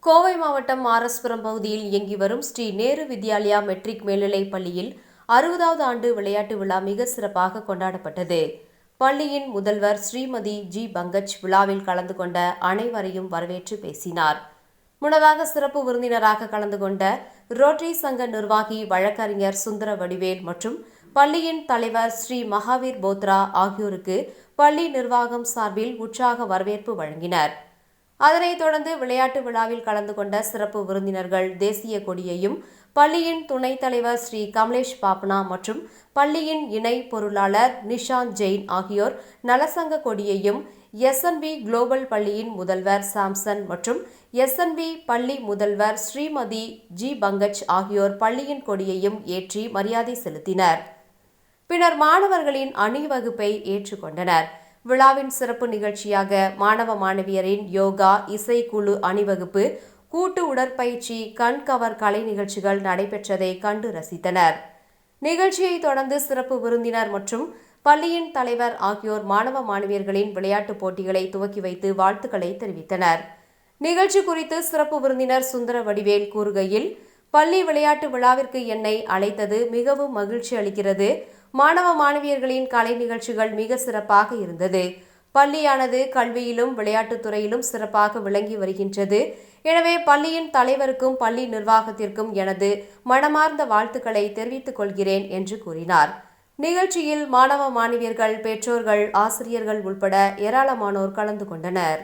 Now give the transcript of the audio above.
கோவை மாவட்டம் ஆர்எஸ்புரம் பகுதியில் இயங்கி வரும் ஸ்ரீ நேரு வித்யாலயா மெட்ரிக் மேல்நிலைப் பள்ளியில் 60வது ஆண்டு விளையாட்டு விழா மிக சிறப்பாக கொண்டாடப்பட்டது. பள்ளியின் முதல்வர் ஸ்ரீமதி ஜி பங்கஜ் விழாவில் கலந்து கொண்ட அனைவரையும் வரவேற்று பேசினார். முன்னதாக சிறப்பு விருந்தினராக கலந்து கொண்ட ரோட்டரி சங்க நிர்வாகி வழக்கறிஞர் சுந்தர வடிவேல் மற்றும் பள்ளியின் தலைவர் ஸ்ரீ மகாவீர் போத்ரா ஆகியோருக்கு பள்ளி நிர்வாகம் சார்பில் உற்சாக வரவேற்பு வழங்கினர். அதனைத் தொடர்ந்து விளையாட்டு விழாவில் கலந்து கொண்ட சிறப்பு விருந்தினர்கள் தேசிய கொடியையும், பள்ளியின் துணைத் தலைவர் ஸ்ரீ கமலேஷ் பாப்னா மற்றும் பள்ளியின் இணை பொருளாளர் நிஷாந்த் ஜெயின் ஆகியோர் நலசங்க கொடியையும், எஸ்என்பி குளோபல் பள்ளியின் முதல்வர் சாம்சன் மற்றும் எஸ்என்பி பள்ளி முதல்வர் ஸ்ரீமதி ஜி பங்கஜ் ஆகியோர் பள்ளியின் கொடியையும் ஏற்றி மரியாதை செலுத்தினர். பின்னர் மாணவர்களின் அணிவகுப்பை ஏற்றுக்கொண்டனர். விழாவின் சிறப்பு நிகழ்ச்சியாக மாணவ மாணவியரின் யோகா, இசைக்குழு அணிவகுப்பு, கூட்டு உடற்பயிற்சி, கண்கவர் கலை நிகழ்ச்சிகள் நடைபெற்றதை கண்டு ரசித்தனர். நிகழ்ச்சியை தொடர்ந்து சிறப்பு விருந்தினர் மற்றும் பள்ளியின் தலைவர் ஆகியோர் மாணவ மாணவியர்களின் விளையாட்டுப் போட்டிகளை துவக்கி வைத்து வாழ்த்துக்களை தெரிவித்தனர். நிகழ்ச்சி குறித்து சிறப்பு விருந்தினர் சுந்தர வடிவேல் கூறுகையில், பள்ளி விளையாட்டு விழாவிற்கு என்னை அழைத்தது மிகவும் மகிழ்ச்சி அளிக்கிறது. மாணவ மாணவியர்களின் கலை நிகழ்ச்சிகள் மிக சிறப்பாக இருந்தது. பள்ளியானது கல்வியிலும் விளையாட்டுத் துறையிலும் சிறப்பாக விளங்கி வருகின்றது. எனவே பள்ளியின் தலைவருக்கும் பள்ளி நிர்வாகத்திற்கும் எனது மனமார்ந்த வாழ்த்துக்களை தெரிவித்துக் கொள்கிறேன் என்று கூறினார். நிகழ்ச்சியில் மாணவ மாணவியர்கள், பெற்றோர்கள், ஆசிரியர்கள் உள்பட ஏராளமானோர் கலந்து கொண்டனர்.